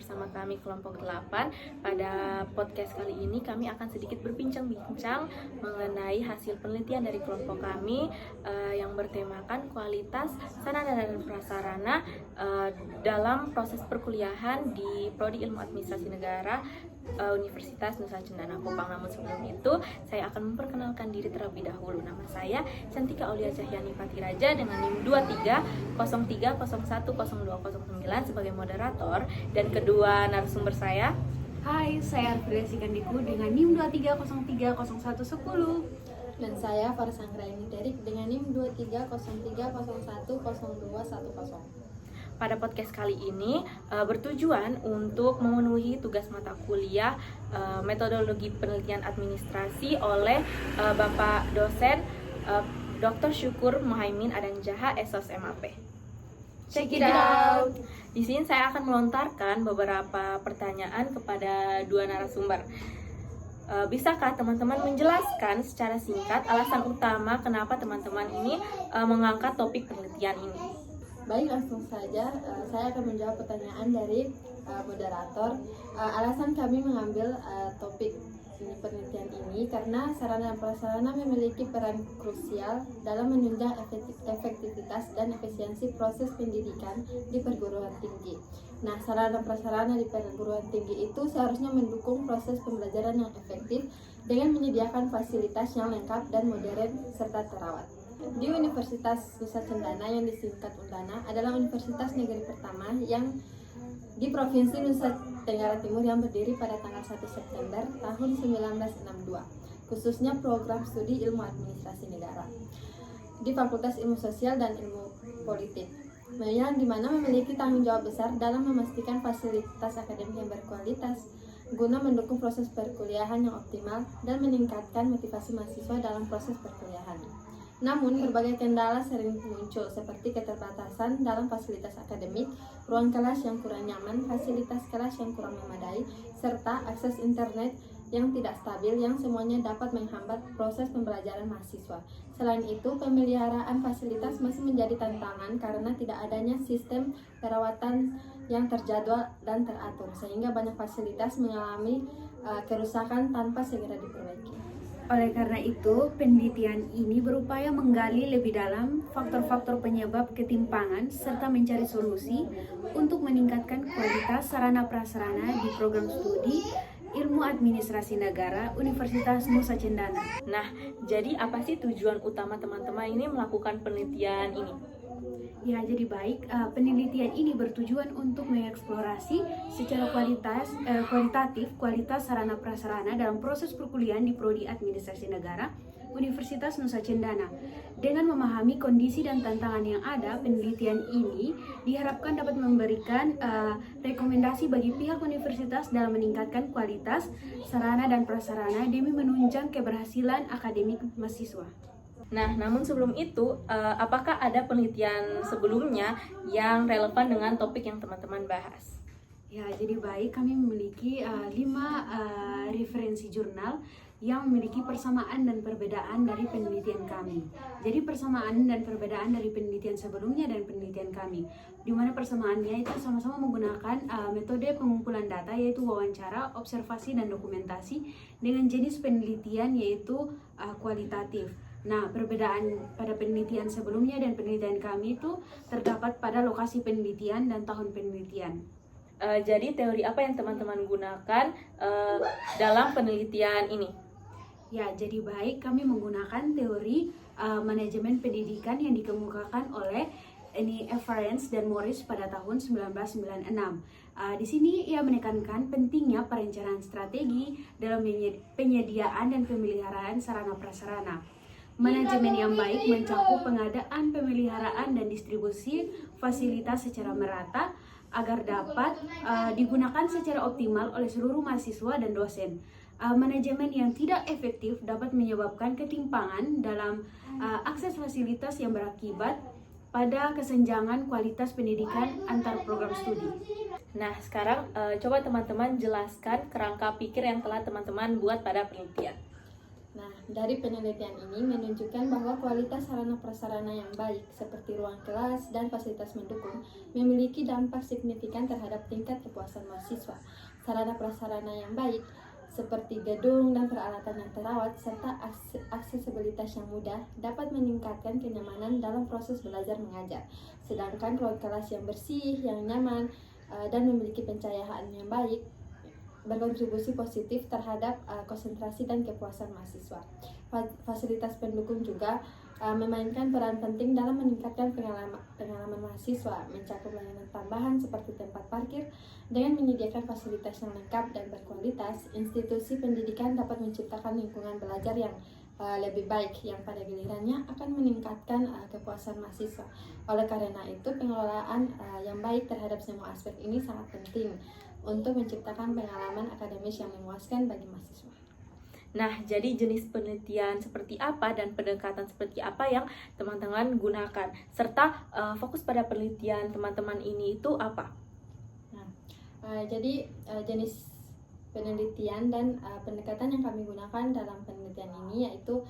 bersama kami kelompok 8. Pada podcast kali ini kami akan sedikit berbincang-bincang mengenai hasil penelitian dari kelompok kami yang bertemakan kualitas sarana dan prasarana dalam proses perkuliahan di Prodi Ilmu Administrasi Negara Universitas Nusa Cendana Kupang. Namun sebelum itu, saya akan memperkenalkan diri terlebih dahulu. Nama saya Cantika Aulia Cahyani Patiraja dengan NIM 2303010209 sebagai moderator, dan kedua narasumber saya. Hai, saya Arfida Sikandiku dengan NIM 23030110. Dan saya Faris Anggraini Derik dengan NIM 2303010210. Pada podcast kali ini bertujuan untuk memenuhi tugas mata kuliah metodologi penelitian administrasi oleh Bapak dosen Dr. Syukur Muhaimin Adanjaha, SOS MAP. Check it out. Di sini saya akan melontarkan beberapa pertanyaan kepada dua narasumber. Bisakah teman-teman menjelaskan secara singkat alasan utama kenapa teman-teman ini mengangkat topik penelitian ini? Baik, langsung saja saya akan menjawab pertanyaan dari moderator. Alasan kami mengambil topik penelitian ini karena sarana dan prasarana memiliki peran krusial dalam menunjang efektivitas dan efisiensi proses pendidikan di perguruan tinggi. Nah, sarana dan prasarana di perguruan tinggi itu seharusnya mendukung proses pembelajaran yang efektif dengan menyediakan fasilitas yang lengkap dan modern serta terawat. Di Universitas Nusa Cendana yang disingkat UNDANA adalah universitas negeri pertama yang di Provinsi Nusa Tenggara Timur yang berdiri pada tanggal 1 September tahun 1962, khususnya program studi ilmu administrasi negara di Fakultas Ilmu Sosial dan Ilmu Politik, yang dimana memiliki tanggung jawab besar dalam memastikan fasilitas akademik yang berkualitas guna mendukung proses perkuliahan yang optimal dan meningkatkan motivasi mahasiswa dalam proses perkuliahan. Namun, berbagai kendala sering muncul seperti keterbatasan dalam fasilitas akademik, ruang kelas yang kurang nyaman, fasilitas kelas yang kurang memadai, serta akses internet yang tidak stabil yang semuanya dapat menghambat proses pembelajaran mahasiswa. Selain itu, pemeliharaan fasilitas masih menjadi tantangan karena tidak adanya sistem perawatan yang terjadwal dan teratur, sehingga banyak fasilitas mengalami kerusakan tanpa segera diperbaiki. Oleh karena itu, penelitian ini berupaya menggali lebih dalam faktor-faktor penyebab ketimpangan serta mencari solusi untuk meningkatkan kualitas sarana prasarana di program studi Ilmu Administrasi Negara Universitas Nusa Cendana. Nah, jadi apa sih tujuan utama teman-teman ini melakukan penelitian ini? Ya, jadi baik, penelitian ini bertujuan untuk mengeksplorasi secara kualitatif kualitas sarana prasarana dalam proses perkuliahan di Prodi Administrasi Negara Universitas Nusa Cendana. Dengan memahami kondisi dan tantangan yang ada, penelitian ini diharapkan dapat memberikan rekomendasi bagi pihak universitas dalam meningkatkan kualitas sarana dan prasarana demi menunjang keberhasilan akademik mahasiswa. Nah, namun sebelum itu, apakah ada penelitian sebelumnya yang relevan dengan topik yang teman-teman bahas? Ya, jadi baik, kami memiliki 5 referensi jurnal yang memiliki persamaan dan perbedaan dari penelitian kami. Jadi persamaan dan perbedaan dari penelitian sebelumnya dan penelitian kami, di mana persamaannya itu sama-sama menggunakan metode pengumpulan data, yaitu wawancara, observasi, dan dokumentasi, dengan jenis penelitian yaitu kualitatif. Nah, perbedaan pada penelitian sebelumnya dan penelitian kami itu terdapat pada lokasi penelitian dan tahun penelitian. Jadi teori apa yang teman-teman gunakan dalam penelitian ini? Ya, jadi baik, kami menggunakan teori manajemen pendidikan yang dikemukakan oleh Everance dan Morris pada tahun 1996. Di sini ia menekankan pentingnya perencanaan strategi dalam penyediaan dan pemeliharaan sarana prasarana. Manajemen yang baik mencakup pengadaan, pemeliharaan, dan distribusi fasilitas secara merata agar dapat digunakan secara optimal oleh seluruh mahasiswa dan dosen. Manajemen yang tidak efektif dapat menyebabkan ketimpangan dalam akses fasilitas yang berakibat pada kesenjangan kualitas pendidikan antar program studi. Nah, sekarang coba teman-teman jelaskan kerangka pikir yang telah teman-teman buat pada penelitian. Nah, dari penelitian ini menunjukkan bahwa kualitas sarana prasarana yang baik seperti ruang kelas dan fasilitas mendukung memiliki dampak signifikan terhadap tingkat kepuasan mahasiswa. Sarana prasarana yang baik seperti gedung dan peralatan yang terawat serta aksesibilitas yang mudah dapat meningkatkan kenyamanan dalam proses belajar mengajar. Sedangkan ruang kelas yang bersih, yang nyaman, dan memiliki pencahayaan yang baik berkontribusi positif terhadap konsentrasi dan kepuasan mahasiswa. Fasilitas pendukung juga memainkan peran penting dalam meningkatkan pengalaman mahasiswa, mencakup layanan tambahan seperti tempat parkir. Dengan menyediakan fasilitas yang lengkap dan berkualitas, institusi pendidikan dapat menciptakan lingkungan belajar yang lebih baik yang pada gilirannya akan meningkatkan kepuasan mahasiswa. Oleh karena itu, pengelolaan yang baik terhadap semua aspek ini sangat penting untuk menciptakan pengalaman akademis yang memuaskan bagi mahasiswa. Nah, jadi jenis penelitian seperti apa dan pendekatan seperti apa yang teman-teman gunakan, serta fokus pada penelitian teman-teman ini itu apa? Jadi jenis penelitian dan pendekatan yang kami gunakan dalam penelitian ini yaitu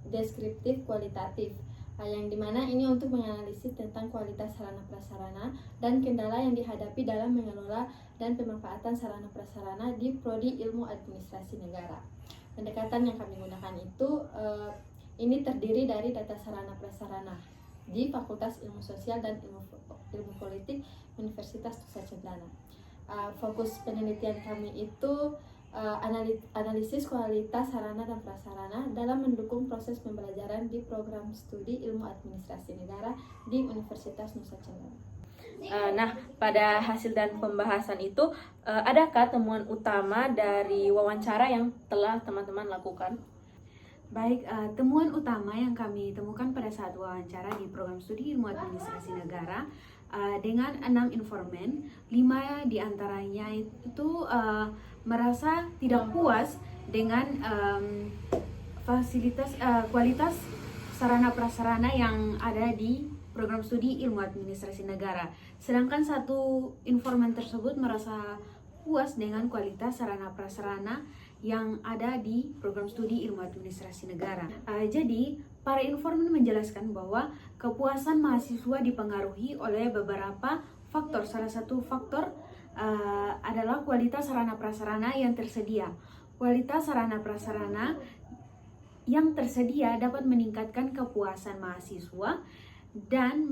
deskriptif kualitatif, yang dimana ini untuk menganalisis tentang kualitas sarana prasarana dan kendala yang dihadapi dalam mengelola dan pemanfaatan sarana prasarana di Prodi Ilmu Administrasi Negara. Pendekatan yang kami gunakan itu ini terdiri dari data sarana prasarana di Fakultas Ilmu Sosial dan Ilmu Politik Universitas Nusa Cendana. Fokus penelitian kami itu analisis kualitas sarana dan prasarana dalam mendukung proses pembelajaran di program studi Ilmu Administrasi Negara di Universitas Nusa Cendana. Nah, pada hasil dan pembahasan itu, adakah temuan utama dari wawancara yang telah teman-teman lakukan? Baik, temuan utama yang kami temukan pada saat wawancara di program studi Ilmu Administrasi Negara dengan 6 informan, 5 diantaranya itu merasa tidak puas dengan kualitas sarana prasarana yang ada di program studi Ilmu Administrasi Negara. Sedangkan 1 informan tersebut merasa puas dengan kualitas sarana prasarana yang ada di program studi Ilmu Administrasi Negara. Jadi, para informan menjelaskan bahwa kepuasan mahasiswa dipengaruhi oleh beberapa faktor. Salah satu faktor adalah kualitas sarana prasarana yang tersedia. Kualitas sarana prasarana yang tersedia dapat meningkatkan kepuasan mahasiswa dan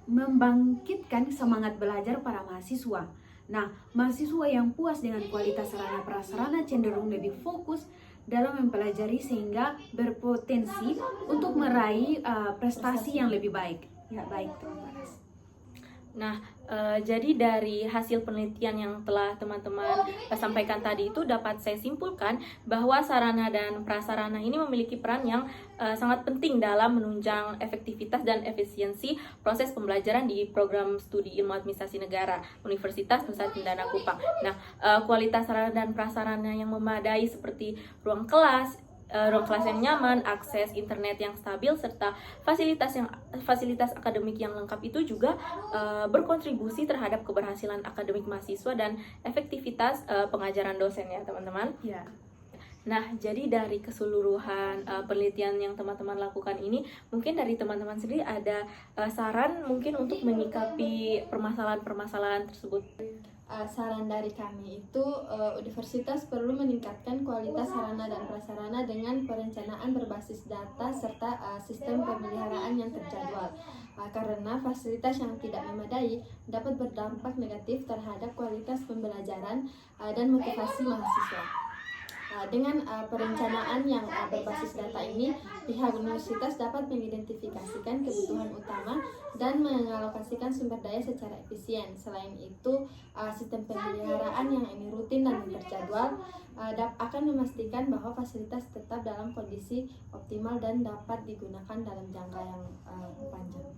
membangkitkan semangat belajar para mahasiswa. Nah, mahasiswa yang puas dengan kualitas sarana prasarana cenderung lebih fokus dalam mempelajari sehingga berpotensi untuk meraih prestasi yang lebih baik. Ya, baik, teman-teman. Nah, jadi dari hasil penelitian yang telah teman-teman sampaikan tadi itu dapat saya simpulkan bahwa sarana dan prasarana ini memiliki peran yang sangat penting dalam menunjang efektivitas dan efisiensi proses pembelajaran di program studi Ilmu Administrasi Negara Universitas Nusa Cendana Kupang. Nah, kualitas sarana dan prasarana yang memadai seperti ruang kelas yang nyaman, akses internet yang stabil, serta fasilitas akademik yang lengkap itu juga berkontribusi terhadap keberhasilan akademik mahasiswa dan efektivitas pengajaran dosen ya teman-teman. Ya. Nah, jadi dari keseluruhan penelitian yang teman-teman lakukan ini, mungkin dari teman-teman sendiri ada saran mungkin untuk menyikapi permasalahan-permasalahan tersebut. Saran dari kami itu universitas perlu meningkatkan kualitas sarana dan prasarana dengan perencanaan berbasis data serta sistem pemeliharaan yang terjadwal, karena fasilitas yang tidak memadai dapat berdampak negatif terhadap kualitas pembelajaran dan motivasi mahasiswa. Dengan perencanaan yang berbasis data ini, pihak universitas dapat mengidentifikasikan kebutuhan utama dan mengalokasikan sumber daya secara efisien. Selain itu, sistem pemeliharaan yang ini rutin dan terjadwal akan memastikan bahwa fasilitas tetap dalam kondisi optimal dan dapat digunakan dalam jangka yang panjang.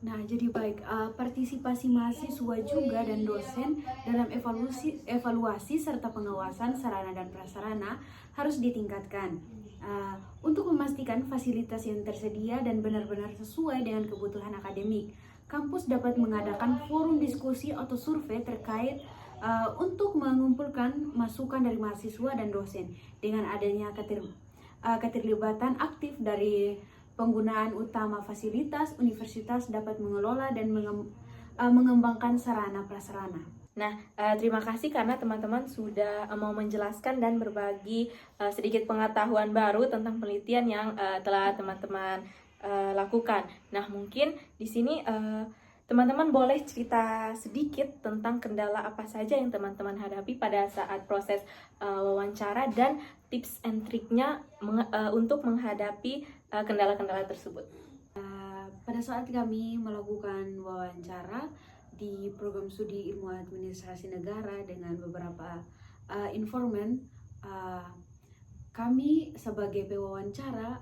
Nah, jadi baik, partisipasi mahasiswa juga dan dosen dalam evaluasi serta pengawasan sarana dan prasarana harus ditingkatkan untuk memastikan fasilitas yang tersedia dan benar-benar sesuai dengan kebutuhan akademik. Kampus dapat mengadakan forum diskusi atau survei terkait untuk mengumpulkan masukan dari mahasiswa dan dosen dengan adanya keterlibatan aktif dari penggunaan utama fasilitas universitas dapat mengelola dan mengembangkan sarana prasarana. Nah, terima kasih karena teman-teman sudah mau menjelaskan dan berbagi sedikit pengetahuan baru tentang penelitian yang telah teman-teman lakukan. Nah, mungkin di sini teman-teman boleh cerita sedikit tentang kendala apa saja yang teman-teman hadapi pada saat proses wawancara dan tips and triknya untuk menghadapi kendala-kendala tersebut. Pada saat kami melakukan wawancara di program studi ilmu administrasi negara dengan beberapa informan, kami sebagai pewawancara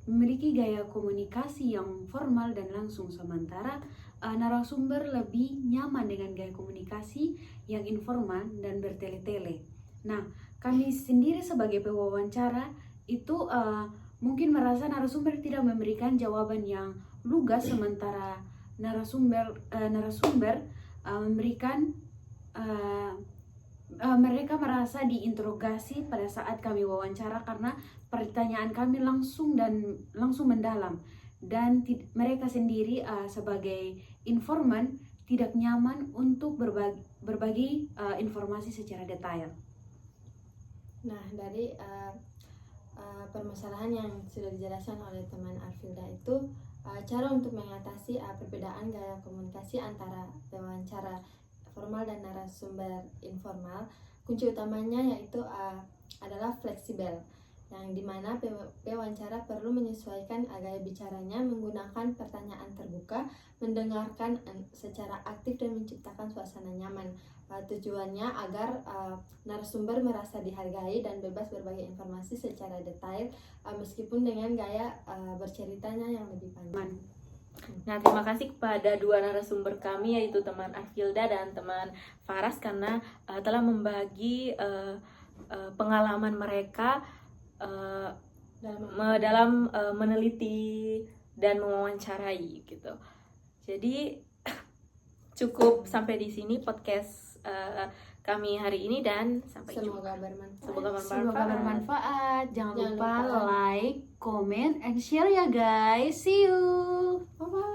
memiliki gaya komunikasi yang formal dan langsung, sementara narasumber lebih nyaman dengan gaya komunikasi yang informal dan bertele-tele. Nah, kami sendiri sebagai pewawancara itu mungkin merasa narasumber tidak memberikan jawaban yang lugas, sementara narasumber memberikan mereka merasa diinterogasi pada saat kami wawancara karena pertanyaan kami langsung mendalam, dan mereka sendiri sebagai informan tidak nyaman untuk berbagi informasi secara detail. Nah, dari permasalahan yang sudah dijelaskan oleh teman Arfilda itu, cara untuk mengatasi perbedaan gaya komunikasi antara wawancara formal dan narasumber informal, kunci utamanya yaitu adalah fleksibel, yang dimana pewawancara perlu menyesuaikan gaya bicaranya menggunakan pertanyaan terbuka, mendengarkan secara aktif dan menciptakan suasana nyaman. Tujuannya agar narasumber merasa dihargai dan bebas berbagi informasi secara detail, meskipun dengan gaya berceritanya yang lebih panjang. Nah, terima kasih kepada dua narasumber kami, yaitu teman Arfilda dan teman Faras, karena telah membagi pengalaman mereka dalam meneliti dan mewawancarai gitu. Jadi cukup sampai di sini podcast kami hari ini, dan sampai jumpa. Semoga bermanfaat. Jangan lupa lupa like, comment, and share ya guys. See you. Bye-bye.